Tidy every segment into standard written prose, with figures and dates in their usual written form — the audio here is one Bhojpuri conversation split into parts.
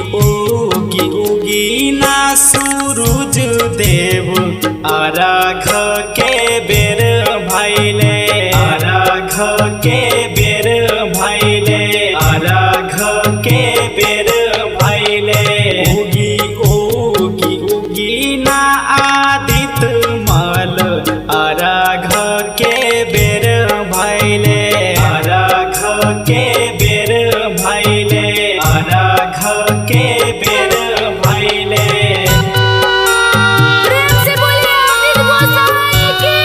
उगी उगी ना सूरज देव अर्घ के बेर भइले अर्घ के बेर भइले अर्घ के बेर भइले उगी उगी उगी ना आदित्य मल अर्घ के बेर भइले अर्घ के बेर भइले अर्घ के बेर भइले। प्रेम से बोलिए अमित गोसाई की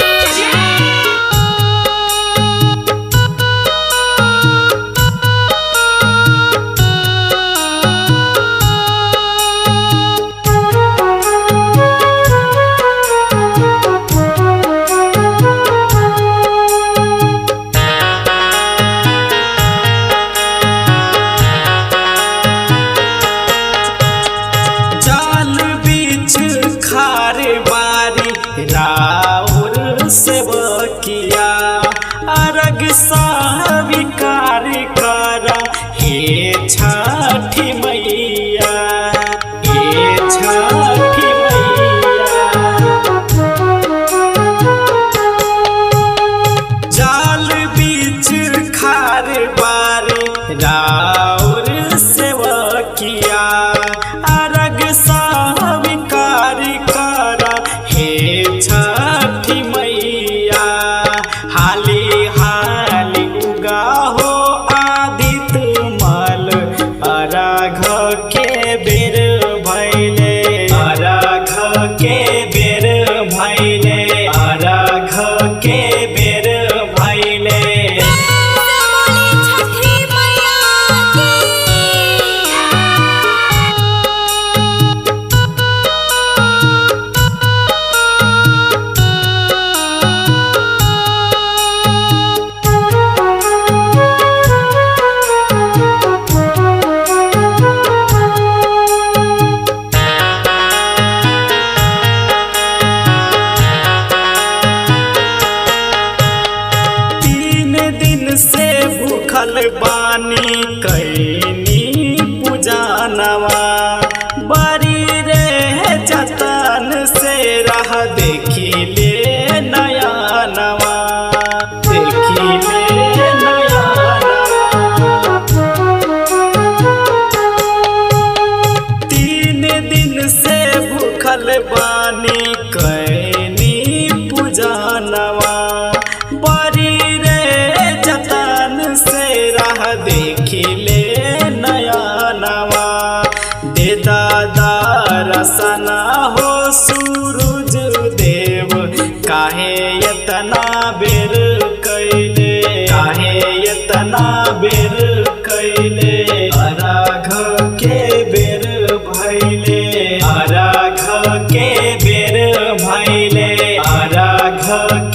खार बारी राउर सेवकिया अर्घ स्वीकार करा हे छठी मैया हे छठी मैया। जाल बीच खार बारी राउर सेवकिया अर्घ स्वीकार करा हे छठी मैया। हाली हाली उगा हो आदित्य मल अर्घ के बेर भइले अर्घ के बेर भइले अर्घ के बेर भइले। छठी मैया की से भूखल बानी कैनी पूजनवा बड़ी रे जतन से रह देखी ले नया नवा देखी ले नया नवा। 3 दिन से भूखल बानी कैनी पूजनवा बड़ी जतन से राह देखी ले नया नवा। दे दादा रसना हो सूरज देव काहे यतना बेर कैले काहे यतना बेर कैले अर्घ के बेर भइले अर्घ के बेर भइले अर्घ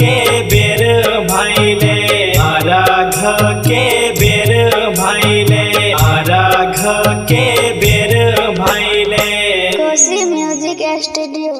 के बेर भइले अर्घ के बेर भइले अर्घ के बेर भइले। कोसी म्यूजिक स्टूडियो।